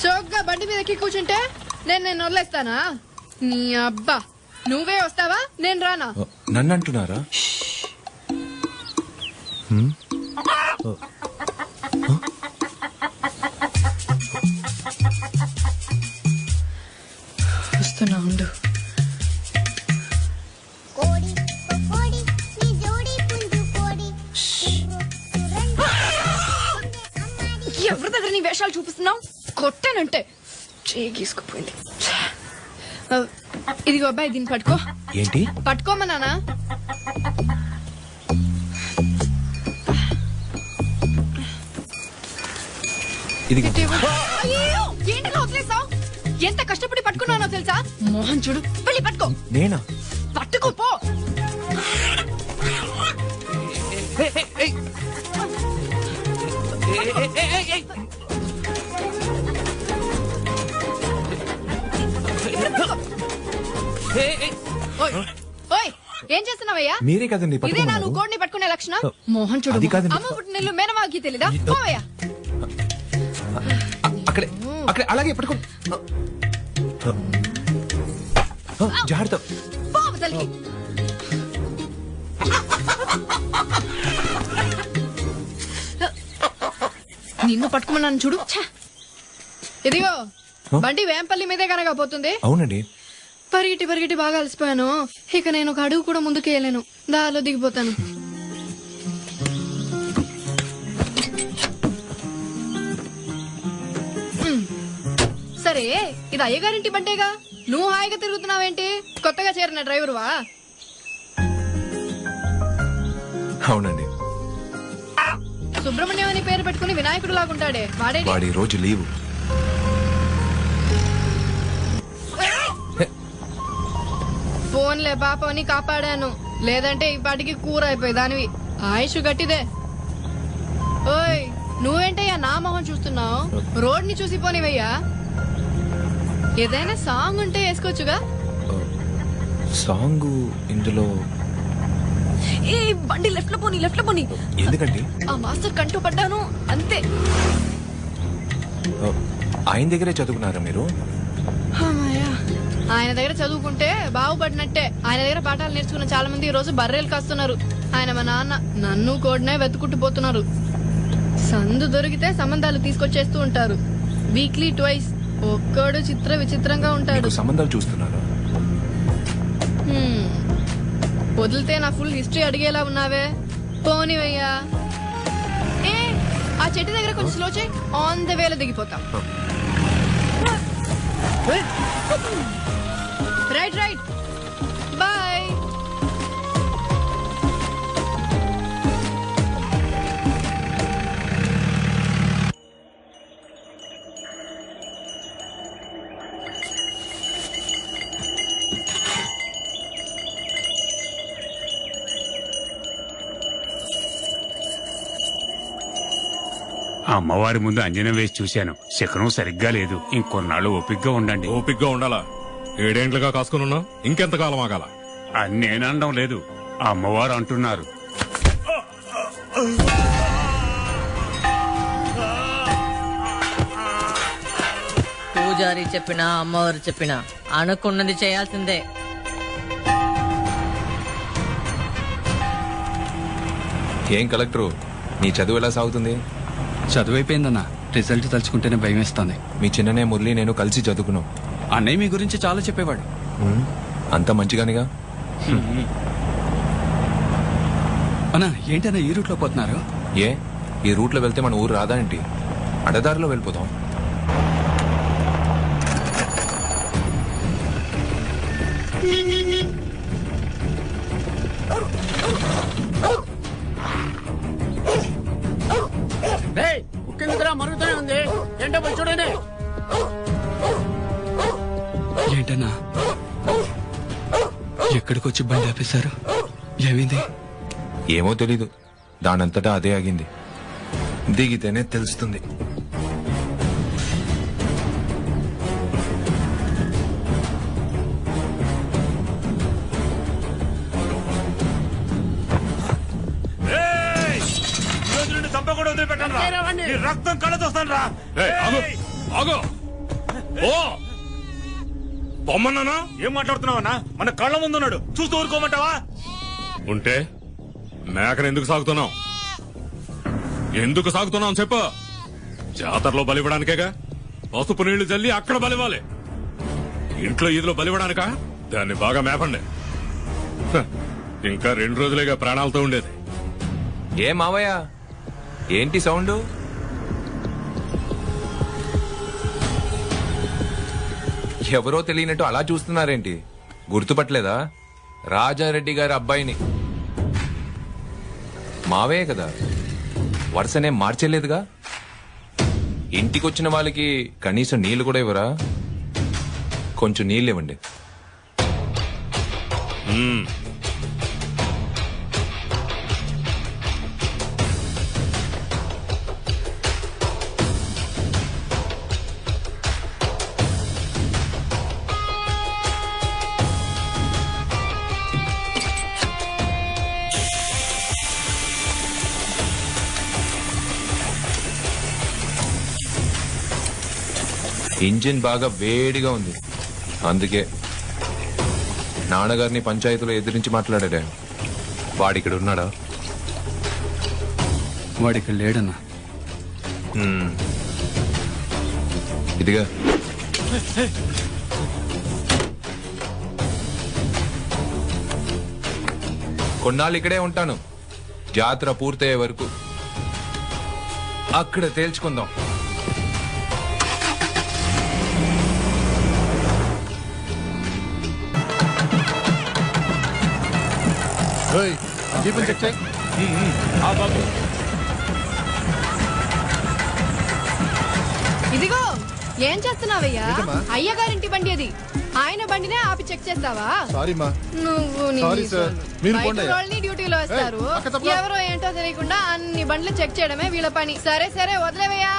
షోక్గా బండి మీద ఎక్కి కూర్చుంటే నేను వదిలేస్తానా? నీ అబ్బా, నువ్వే వస్తావా నేను రానా? నన్ను అంటున్నారా? వస్తున్నా ఉండు. ఎవరి దగ్గర నీ వేషాలు చూపిస్తున్నావు? కొట్టానంటే చేయి గీసుకుపోయింది. ఇదిగో అబ్బాయి, దీన్ని పట్టుకో. ఏంటి పట్టుకోమన్నానా? ఇది? అయ్యో, ఏంటి ఇలా వదిలేసావ్? ఎంత కష్టపడి పట్టుకున్నానో తెలుసా? మోహన్ చూడు, వెళ్ళి పట్టుకో. నేనా? పట్టుకోపో. ఓయ్, ఏం చేస్తున్నావయ్యా? మీరే కదండి ఇదే నా నువ్వు కోడిని పట్టుకునే లక్షణం? మోహన్ చూడు, అది కాదండి. అమ్మ పుట్టినెల్లు మేనమాకి తెలీదా? పోవయ్యా. అక్కడే అక్కడే అలాగే పట్టుకో. జాగ్రత్త. పోవతలికి. నిన్ను పట్టుకున్నాను చూడు. ఇదిగో బండి వేంపల్లి మీదే కనకపోతుంది. అవునండి. పరిగెట్టి బాగా అలసిపోయాను. ఇక నేను ఒక అడుగు కూడా ముందుకు వేయలేను. దారిలో దిగిపోతాను. సరే, ఇది అయ్యగారింటి బండేగా, నువ్వు హాయిగా తిరుగుతున్నావేంటి? కొత్తగా చేరిన డ్రైవర్వా? అవునండి. సుబ్రహ్మణ్యం అని పేరు పెట్టుకుని వినాయకుడు లాగుంటాడే వాడే. వాడి రోజు లీవు. ఫోన్లే పాపని కాపాడాను, లేదంటే ఈ పాటికి కూర అయిపోయేదానివి. ఆయుష్ గట్టిదే. ఓయ్, నువ్వేంటయ్యా నా మొహం చూస్తున్నావు? రోడ్ ని చూసి పోనివయ్యా. ఏదైనా సాంగ్ ఉంటే వేసుకోవచ్చుగా. సాంగ్ ఇందులో ఏ బండి లెఫ్ట్ లో పోని. ఎందుకండి? ఆ మాస్టర్ కంటూ పడ్డాను అంతే. ఆయన దగ్గరే చదువుకున్నారా మీరు? అమ్మయ్యా, ఆయన దగ్గర చదువుకుంటే బాగుపడినట్టే. ఆయన దగ్గర పాఠాలు నేర్చుకున్న చాలా మంది ఈ రోజు బర్రెలు కాస్తున్నారు. ఆయన మా నాన్న నన్ను కోడినే వెతుకుంటూ పోతున్నారు. సందు దొరికితే సంబంధాలు తీసుకొచ్చేస్తూ ఉంటారు. Weekly twice. ఒక్కడు విచిత్రంగా ఉంటాడు. సంబంధాలు చూస్తున్నారా? వదిలితే నా ఫుల్ హిస్టరీ అడిగేలా ఉన్నావే. పోనివయ్యా. ఏ ఆ చెట్టు దగ్గర కొంచెం స్లో చేయి. ఆన్ ద వేలో దిగిపోతా. Right bye. అమ్మవారి ముందు అంజనం వేసి చూశాను. శకనం సరిగ్గా లేదు. ఇంకొన్నాళ్ళు ఓపిగ్గా ఉండండి. ఓపిగ్గా ఉండాలా? 7 ఏండ్లుగా కాసుకున్నా, ఇంకెంతకాలం ఆగాల? అని నేననడం లేదు, అమ్మవారు అంటున్నారు. పూజారి చెప్పినా అమ్మవారు చెప్పినా అనుకున్నది చేయాల్సిందే. ఏం కలెక్టరు, నీ చదువు ఎలా సాగుతుంది? చదువు అయిపోయిందన్న. రిజల్ట్ తలుచుకుంటేనే భయం వేస్తుంది. మీ చిన్ననే మురళి నేను కలిసి చదువుకున్నాం. అన్నయ్య మీ గురించి చాలా చెప్పేవాడు. అంత మంచిగానిగా. అన్నా, ఏంటన్నా ఈ రూట్లో పోతున్నారు? ఏ, ఈ రూట్లో వెళ్తే మన ఊరు రాదా ఏంటి? అడదారిలో వెళ్ళిపోతాం. మరుగుతూనే ఉంది. ఏంటో పోయి చూడండి. ఏంటన్నా ఎక్కడికి వచ్చి బండి ఆపేశారు? ఏమైంది? ఏమో తెలీదు, దానంతటా అదే ఆగింది. దిగితేనే తెలుస్తుంది. కూడా వదిలిపెట్టండి రా. నీ రక్తం కళ్ళ చూస్తాను రా. ఏయ్, ఆగు, ఆగు. ఓ బొమ్మన్నానా ఏం మాట్లాడుతున్నావన్నా? మన కళ్ళ ముందున్నాడు, చూస్తూ ఊరుకోమంటావా? ఉంటే మేకను ఎందుకు సాగుతున్నావు? ఎందుకు సాగుతున్నావు చెప్పు. జాతరలో బలివ్వడానికేగా. పసుపు నీళ్లు జల్లి అక్కడ బలివ్వాలి. ఇంట్లో ఈదులో బలివ్వడానికా? దాన్ని బాగా మేపండి. హ, ఇంకా 2 రోజులేగా ప్రాణాలతో ఉండేది. ఏ మావయ్య ఏంటి సౌండ్? ఎవరో తెలియనట్టు అలా చూస్తున్నారేంటి? గుర్తుపట్టలేదా? రాజారెడ్డి గారి అబ్బాయిని. మావయ్య కదా, వరుసనే మార్చేలేదుగా. ఇంటికొచ్చిన వాళ్ళకి కనీసం నీళ్లు కూడా ఇవ్వరా? కొంచెం నీళ్ళు ఇవ్వండి. ఇంజిన్ బాగా వేడిగా ఉంది, అందుకే నాన్నగారిని పంచాయతీలో ఎదిరించి మాట్లాడాడు. వాడిక్కడ ఉన్నాడా? వాడిక్కడ లేడన్నా. ఇదిగా కొన్నాళ్ళు ఇక్కడే ఉంటాను, జాతర పూర్తయ్యే వరకు. అక్కడ తేల్చుకుందాం. ఇదిగో ఏం చేస్తున్నావయ్యా? అయ్యగారింటి బండి అది. ఆయన బండినే ఆపి చెక్ చేస్తావా? నువ్వు నీ మీసాలు. బయట వాళ్ళని డ్యూటీలో వేస్తారు. ఎవరో ఏంటో తెలియకుండా అన్ని బండ్లు చెక్ చేయడమే వీళ్ళ పని. సరే సరే వదిలేవయ్యా.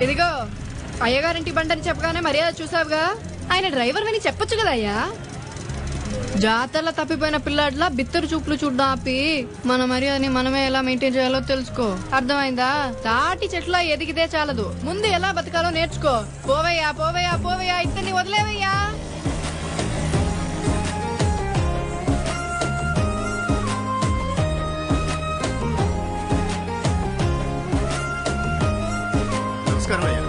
ఇదిగో అయ్యగారింటి బండి అని చెప్పగానే మర్యాద చూసావుగా. ఆయన డ్రైవర్ అని చెప్పొచ్చు కదా అయ్యా. జాతరలో తప్పిపోయిన పిల్లాడ్లా బిత్తరు చూపులు చూడ్డం ఆపి మన మర్యాదని మనమే ఎలా మెయింటైన్ చేయాలో తెలుసుకో. అర్థమైందా? తాటి చెట్ల ఎదిగితే చాలదు, ముందు ఎలా బతకాలో నేర్చుకో. పోవయ్యా పోవయ్యా పోవయ్యా, ఇద్దరిని వదిలేవయ్యా. నమస్కారం అయ్యా.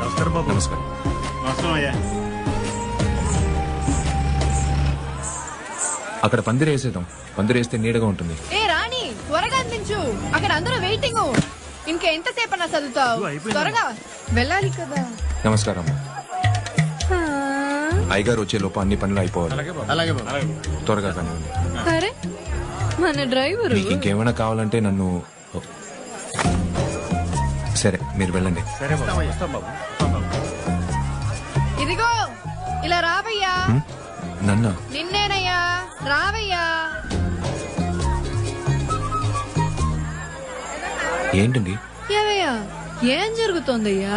నమస్కారం బాబు. నమస్కారం. నమస్కారం అయ్యా. అక్కడ పందిరేసేద్దాం, పందిరేస్తే నీడగా ఉంటుంది. ఏ రాణి, త్వరగా అందించు, అక్కడ అందరూ వెయిటింగ్. ఇంకా ఎంతసేపు అన్నా చదువుతావు? త్వరగా వెళ్ళాలి కదా. నమస్కారం. అయ్యగారు వచ్చే లోపు అన్ని పనులు అయిపోవాలి. అలాగే బాబు. త్వరగా కానివ్వండి. అరే మన డ్రైవర్. మీకు ఇంకేమైనా కావాలంటే నన్ను. సరే మీరు వెళ్ళండి. ఇదిగో ఇలా రావయ్యా. నన్నా? నిన్నేనయ్యా, రావయ్యా. ఏంటండి? ఏవయ్యా ఏం జరుగుతోందయ్యా?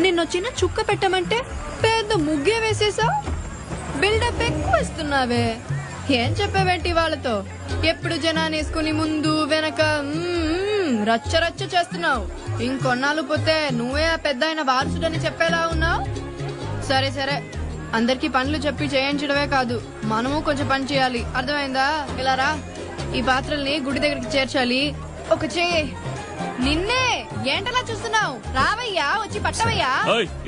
నిన్న చిన్న చుక్క పెట్టమంటే పెద్ద ముగ్గే వేసేసావు. బిల్డప్ ఎక్కువ ఇస్తున్నావే. ఏం చెప్పావేంటి వాళ్ళతో? ఎప్పుడు జనానేసుకుని ముందు వెనక రచ్చ రచ్చ చేస్తున్నావు. ఇంకొన్నాళ్ళు పోతే నువ్వే ఆ పెద్ద ఆయన వారసుడని చెప్పేలా ఉన్నావు. సరే సరే, అందరికి పనులు చెప్పి చేయించడమే కాదు, మనము కొంచెం పని చేయాలి. అర్థమైందా? ఇలా రా, ఈ పాత్రల్ని గుడి దగ్గరికి చేర్చాలి. ఒక చేయి. నిన్నే ఏంటలా చూస్తున్నావు? రావయ్యా, వచ్చి పట్టవయ్యా.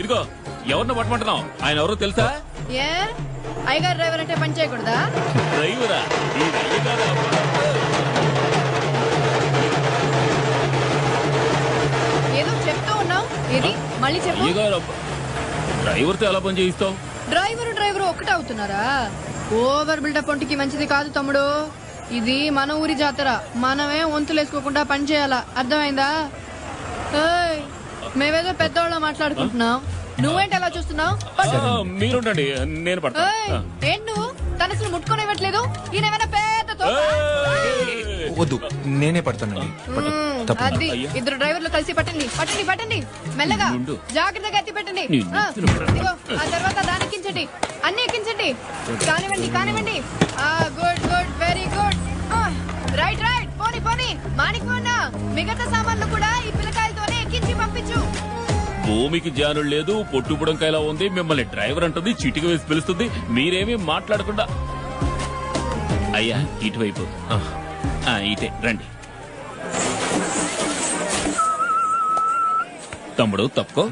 ఇదిగో ఎవరిని పట్టమంటున్నావు? ఆయన ఎవరో తెలుసా? ఏ అయ్యగారు డ్రైవర్ అంటే పని చేయకూడదా? డ్రైవరా? ఏదో చెప్తూ ఉన్నావు, ఏది మళ్ళీ చెప్పు. డ్రైవర్తో ఎలా పని చేయిస్తావు? డ్రైవరు ఒక్కటే అవుతున్నారా? ఓవర్ బిల్డప్ ఒంటికి మంచిది కాదు తమ్ముడు. ఇది మన ఊరి జాతర, మనమే వంతులేసుకోకుండా పని చేయాలా. అర్థమైందా? ఏయ్, మేమేదో పెద్దవాళ్ళ మాట్లాడుకుంటున్నాం, నువ్వేంటి అలా చూస్తున్నావు? మీరుండండి, నేను పడతా. ఏంటి నువ్వు తనసులు ముట్టుకొని ఇవ్వట్లేదు? ఈయనేమైనా పెద్ద తోపా? వద్దు, నేనే పడతానండి. అది ఇద్దరు డ్రైవర్లు కలిసి పట్టండి పట్టండి పట్టండి. మెల్లగా జాగ్రత్తగా ఎత్తి పెట్టండి. ఇదిగో, ఆ తర్వాత దాన్ని ఎక్కించండి, అన్ని ఎక్కించండి. కానివ్వండి కానివ్వండి. Good good, very good. Right right, పోనీ పోనీ పోనీ మాణిక్యమన్నా మిగతా సామాన్లు కూడా ఈ పిల్లకాయలతోనే ఎక్కించి పంపించు. భూమికి జానుడు లేదు, పొట్టుబుడంకాయలా ఉంది. మిమ్మల్ని డ్రైవర్ అంటుంది, చిటిక వేసి పిలుస్తుంది. మీరేమీ మాట్లాడకుండా అయ్యా ఇటువైపు ఇటే రండి. తమ్ముడు తప్పుకో.